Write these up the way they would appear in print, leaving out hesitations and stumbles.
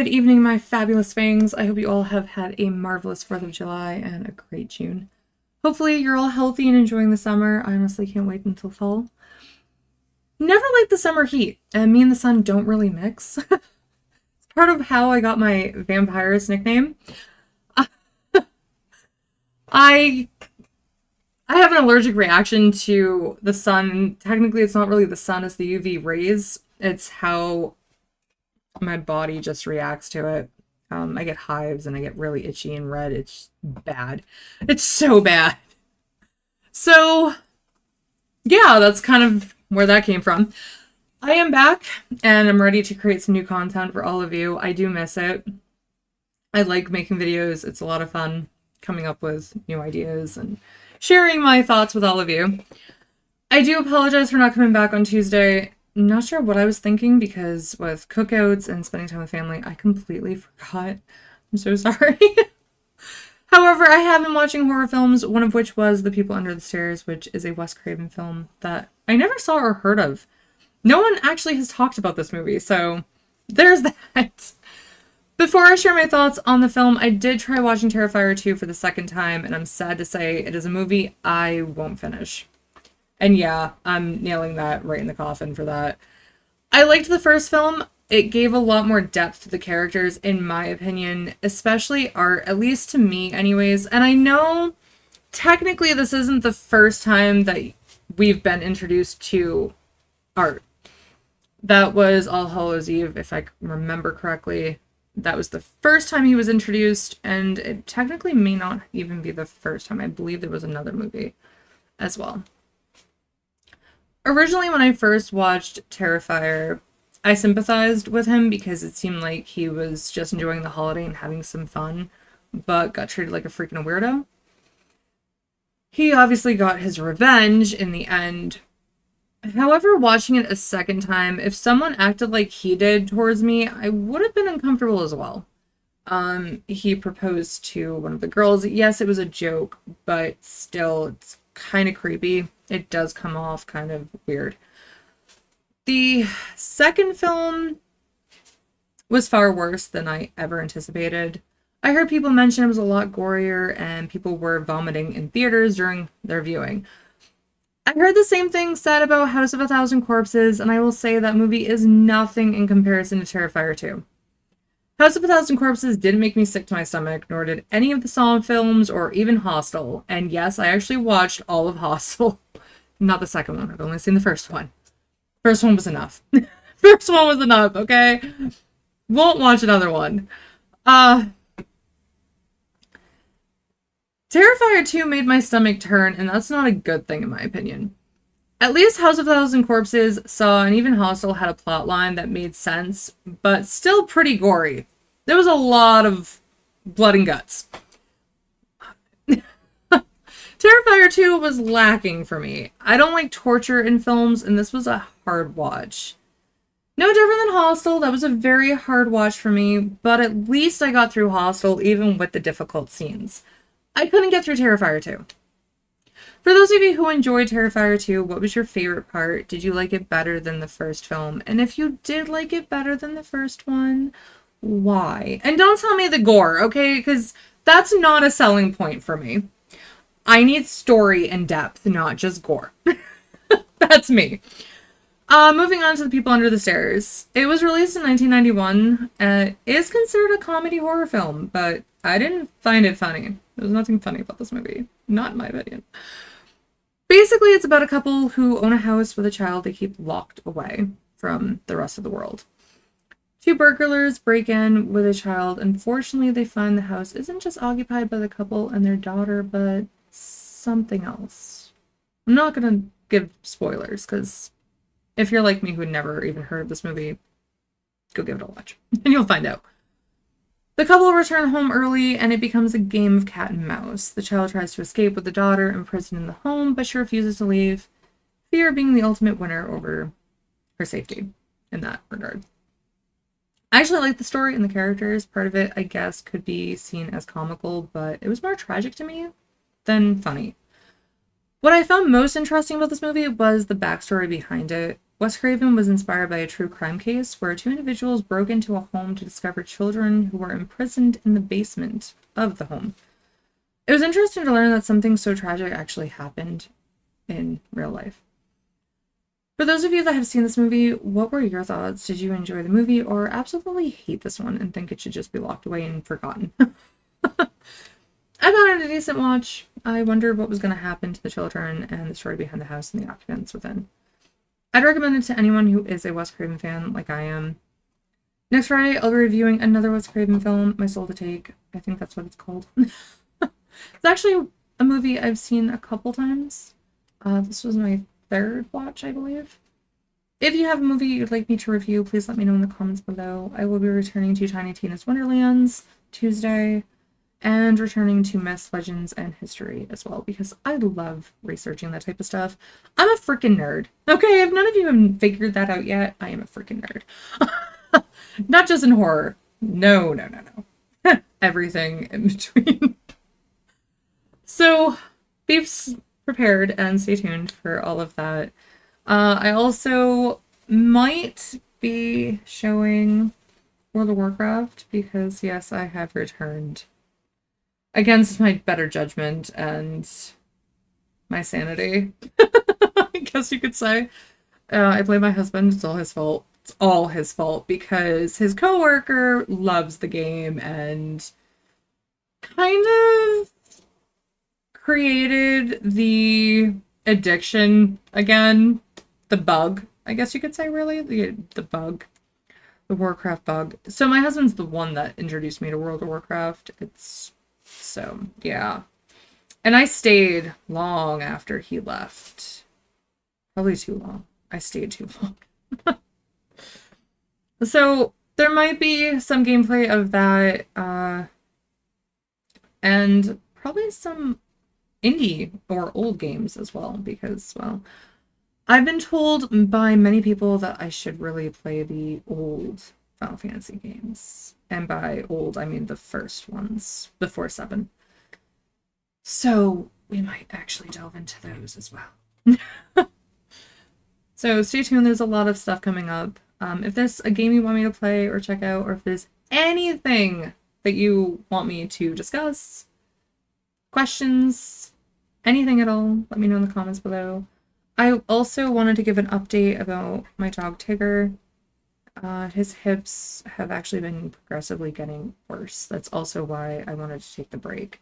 Good evening, my fabulous fangs. I hope you all have had a marvelous 4th of July and a great June. Hopefully you're all healthy and enjoying the summer. I honestly can't wait until fall. Never liked the summer heat, and me and the sun don't really mix. It's part of how I got my vampires nickname. I have an allergic reaction to the sun. Technically, it's not really the sun, it's the UV rays. It's how my body just reacts to it. I get hives and I get really itchy and red. It's bad. It's so bad. So, yeah, that's kind of where that came from. I am back and I'm ready to create some new content for all of you. I do miss it. I like making videos. It's a lot of fun coming up with new ideas and sharing my thoughts with all of you. I do apologize for not coming back on Tuesday. Not sure what I was thinking because with cookouts and spending time with family, I completely forgot. I'm so sorry. However, I have been watching horror films, one of which was The People Under the Stairs, which is a Wes Craven film that I never saw or heard of. No one actually has talked about this movie, so there's that. Before I share my thoughts on the film, I did try watching Terrifier 2 for the second time, and I'm sad to say it is a movie I won't finish. And yeah, I'm nailing that right in the coffin for that. I liked the first film. It gave a lot more depth to the characters, in my opinion, especially Art, at least to me anyways. And I know technically this isn't the first time that we've been introduced to Art. That was All Hallows Eve, if I remember correctly. That was the first time he was introduced, and it technically may not even be the first time. I believe there was another movie as well. Originally, when I first watched Terrifier, I sympathized with him because it seemed like he was just enjoying the holiday and having some fun, but got treated like a freaking weirdo. He obviously got his revenge in the end. However, watching it a second time, if someone acted like he did towards me, I would have been uncomfortable as well. He proposed to one of the girls. Yes, it was a joke, but still, it's kind of creepy. It does come off kind of weird. The second film was far worse than I ever anticipated. I heard people mention it was a lot gorier and people were vomiting in theaters during their viewing. I heard the same thing said about House of a Thousand Corpses, and I will say that movie is nothing in comparison to Terrifier 2. House of a Thousand Corpses didn't make me sick to my stomach, nor did any of the Saw films or even Hostel. And yes, I actually watched all of Hostel. Not the second one. I've only seen the first one. First one was enough. First one was enough, okay? Won't watch another one. Terrifier 2 made my stomach turn, and that's not a good thing in my opinion. At least House of a Thousand Corpses, Saw, and even Hostel had a plot line that made sense, but still pretty gory. There was a lot of blood and guts. Terrifier 2 was lacking for me. I don't like torture in films, and this was a hard watch. No different than Hostel, that was a very hard watch for me, but at least I got through Hostel even with the difficult scenes. I couldn't get through Terrifier 2. For those of you who enjoyed Terrifier 2, what was your favorite part? Did you like it better than the first film? And if you did like it better than the first one, why? And don't tell me the gore, okay? Because that's not a selling point for me. I need story and depth, not just gore. That's me. Moving on to The People Under the Stairs. It was released in 1991. It is considered a comedy horror film, but I didn't find it funny. There was nothing funny about this movie. Not in my opinion. Basically, it's about a couple who own a house with a child they keep locked away from the rest of the world. Two burglars break in with a child. Unfortunately, they find the house isn't just occupied by the couple and their daughter, but something else. I'm not going to give spoilers, because if you're like me who had never even heard of this movie, go give it a watch, and you'll find out. The couple return home early, and it becomes a game of cat and mouse. The child tries to escape with the daughter imprisoned in the home, but she refuses to leave, fear being the ultimate winner over her safety in that regard. I actually like the story and the characters. Part of it, I guess, could be seen as comical, but it was more tragic to me than funny. What I found most interesting about this movie was the backstory behind it. Wes Craven was inspired by a true crime case where two individuals broke into a home to discover children who were imprisoned in the basement of the home. It was interesting to learn that something so tragic actually happened in real life. For those of you that have seen this movie, what were your thoughts? Did you enjoy the movie or absolutely hate this one and think it should just be locked away and forgotten? I thought it a decent watch. I wondered what was going to happen to the children and the story behind the house and the occupants within. I'd recommend it to anyone who is a Wes Craven fan like I am. Next Friday, I'll be reviewing another Wes Craven film, My Soul to Take. I think that's what it's called. It's actually a movie I've seen a couple times. This was my third watch, I believe. If you have a movie you'd like me to review, please let me know in the comments below. I will be returning to Tiny Tina's Wonderlands Tuesday and returning to Myths, Legends, and History as well because I love researching that type of stuff. I'm a freaking nerd. Okay, if none of you have figured that out yet, I am a freaking nerd. Not just in horror. No. Everything in between. So, be prepared and stay tuned for all of that. I also might be showing World of Warcraft because, yes, I have returned against my better judgment and my sanity, I guess you could say. I blame my husband. It's all his fault. It's all his fault because his coworker loves the game and kind of created the addiction again. The bug, I guess you could say, really. The bug. The Warcraft bug. So my husband's the one that introduced me to World of Warcraft. So, yeah. And I stayed long after he left. Probably too long. I stayed too long. So, there might be some gameplay of that, and probably some indie or old games as well, because, well, I've been told by many people that I should really play the old Final Fantasy games. And by old, I mean the first ones, before 7. So we might actually delve into those as well. So stay tuned, there's a lot of stuff coming up. If there's a game you want me to play or check out, or if there's anything that you want me to discuss, questions, anything at all, let me know in the comments below. I also wanted to give an update about my dog Tigger. His hips have actually been progressively getting worse. That's also why I wanted to take the break.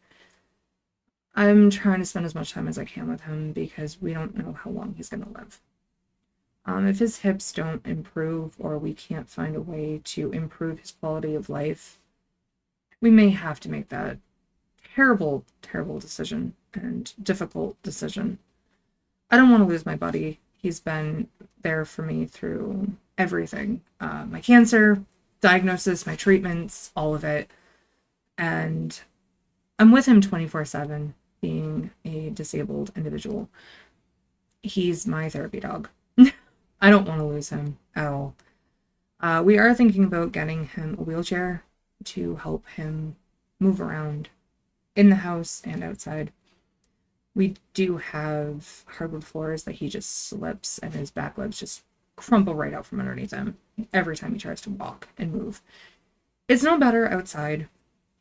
I'm trying to spend as much time as I can with him because we don't know how long he's going to live. If his hips don't improve or we can't find a way to improve his quality of life, we may have to make that terrible, terrible decision and difficult decision. I don't want to lose my buddy. He's been there for me through everything. My cancer, diagnosis, my treatments, all of it. And I'm with him 24/7, being a disabled individual. He's my therapy dog. I don't want to lose him at all. We are thinking about getting him a wheelchair to help him move around in the house and outside. We do have hardwood floors that he just slips and his back legs just crumple right out from underneath him every time he tries to walk and move. It's no better outside.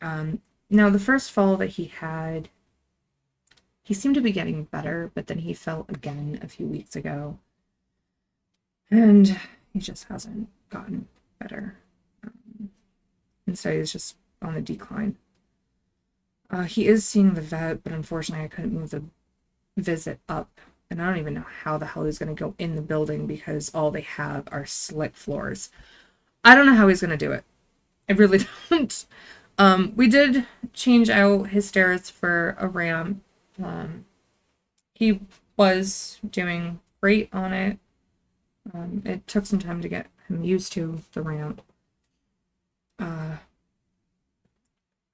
Now, the first fall that he had, he seemed to be getting better, but then he fell again a few weeks ago. And he just hasn't gotten better. Instead, he's just on the decline. He is seeing the vet, but unfortunately I couldn't move the visit up. And I don't even know how the hell he's going to go in the building because all they have are slick floors. I don't know how he's going to do it. I really don't. We did change out his stairs for a ramp. He was doing great on it. It took some time to get him used to the ramp.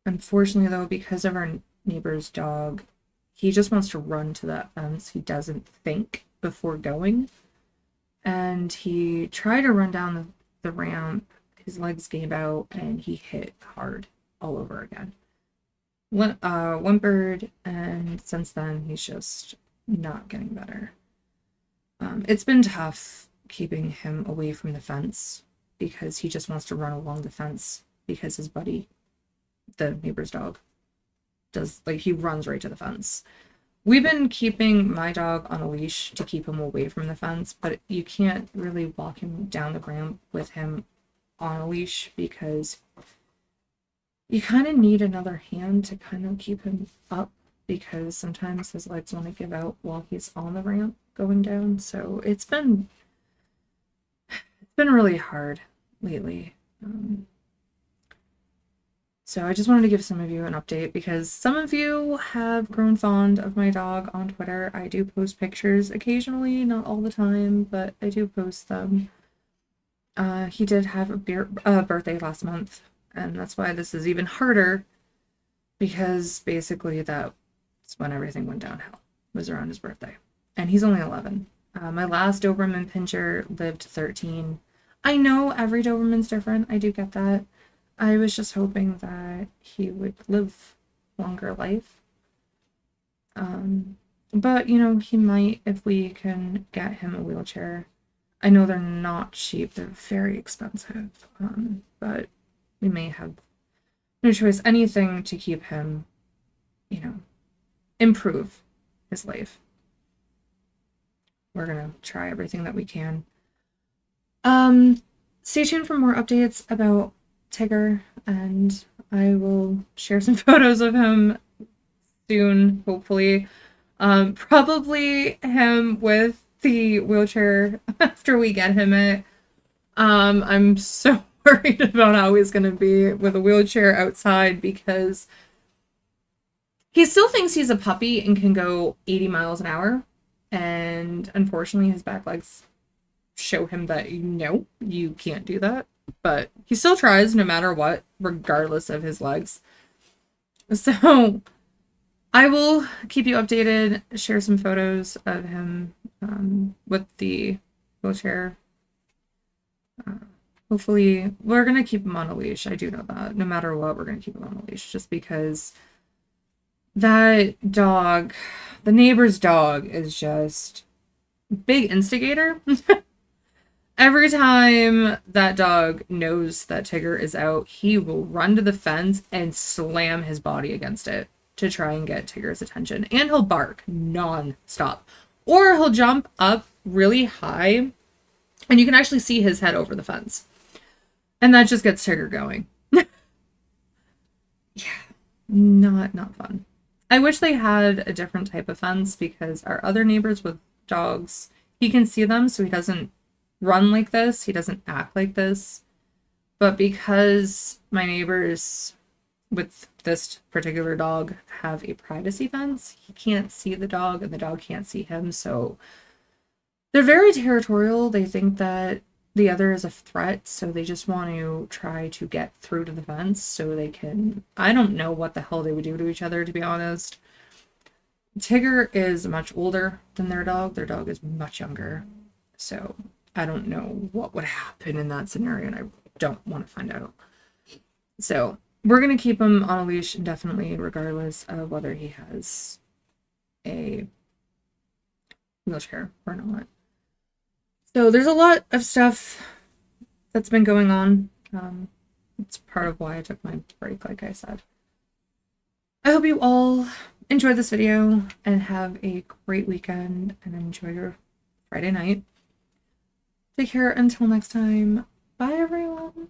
Unfortunately, though, because of our neighbor's dog, he just wants to run to that fence. He doesn't think before going. And he tried to run down the ramp. His legs gave out, and he hit hard all over again. Whimpered, and since then, he's just not getting better. It's been tough keeping him away from the fence because he just wants to run along the fence because his buddy, the neighbor's dog, does, like, he runs right to the fence. We've been keeping my dog on a leash to keep him away from the fence, but you can't really walk him down the ramp with him on a leash because you kind of need another hand to kind of keep him up because sometimes his legs want to give out while he's on the ramp going down. So it's been really hard lately. So I just wanted to give some of you an update because some of you have grown fond of my dog on Twitter. I do post pictures occasionally, not all the time, but I do post them. He did have a birthday last month, and that's why this is even harder because basically that's when everything went downhill, was around his birthday. And he's only 11. My last Doberman Pinscher lived 13. I know every Doberman's different. I do get that. I was just hoping that he would live longer life. But, you know, he might if we can get him a wheelchair. I know they're not cheap. They're very expensive. But we may have no choice. Anything to keep him, you know, improve his life. We're going to try everything that we can. Stay tuned for more updates about Tigger, and I will share some photos of him soon, hopefully. Probably him with the wheelchair after we get him it. I'm so worried about how he's gonna be with a wheelchair outside because he still thinks he's a puppy and can go 80 miles an hour. And unfortunately, his back legs show him that no, you can't do that. But he still tries no matter what, regardless of his legs. So I will keep you updated, share some photos of him with the wheelchair. Hopefully, we're going to keep him on a leash. I do know that. No matter what, we're going to keep him on a leash just because that dog, the neighbor's dog, is just a big instigator. Every time that dog knows that Tigger is out, he will run to the fence and slam his body against it to try and get Tigger's attention. And he'll bark non-stop. Or he'll jump up really high, and you can actually see his head over the fence. And that just gets Tigger going. Yeah, not fun. I wish they had a different type of fence because our other neighbors with dogs, he can see them, so he doesn't run like this. He doesn't act like this. But because my neighbors with this particular dog have a privacy fence, he can't see the dog and the dog can't see him. So they're very territorial. They think that the other is a threat. So they just want to try to get through to the fence so they can, I don't know what the hell they would do to each other, to be honest. Tigger is much older than their dog. Their dog is much younger. So I don't know what would happen in that scenario, and I don't want to find out. So we're going to keep him on a leash indefinitely, regardless of whether he has a wheelchair or not. So there's a lot of stuff that's been going on. It's part of why I took my break, like I said. I hope you all enjoyed this video and have a great weekend and enjoy your Friday night. Take care until next time. Bye, everyone.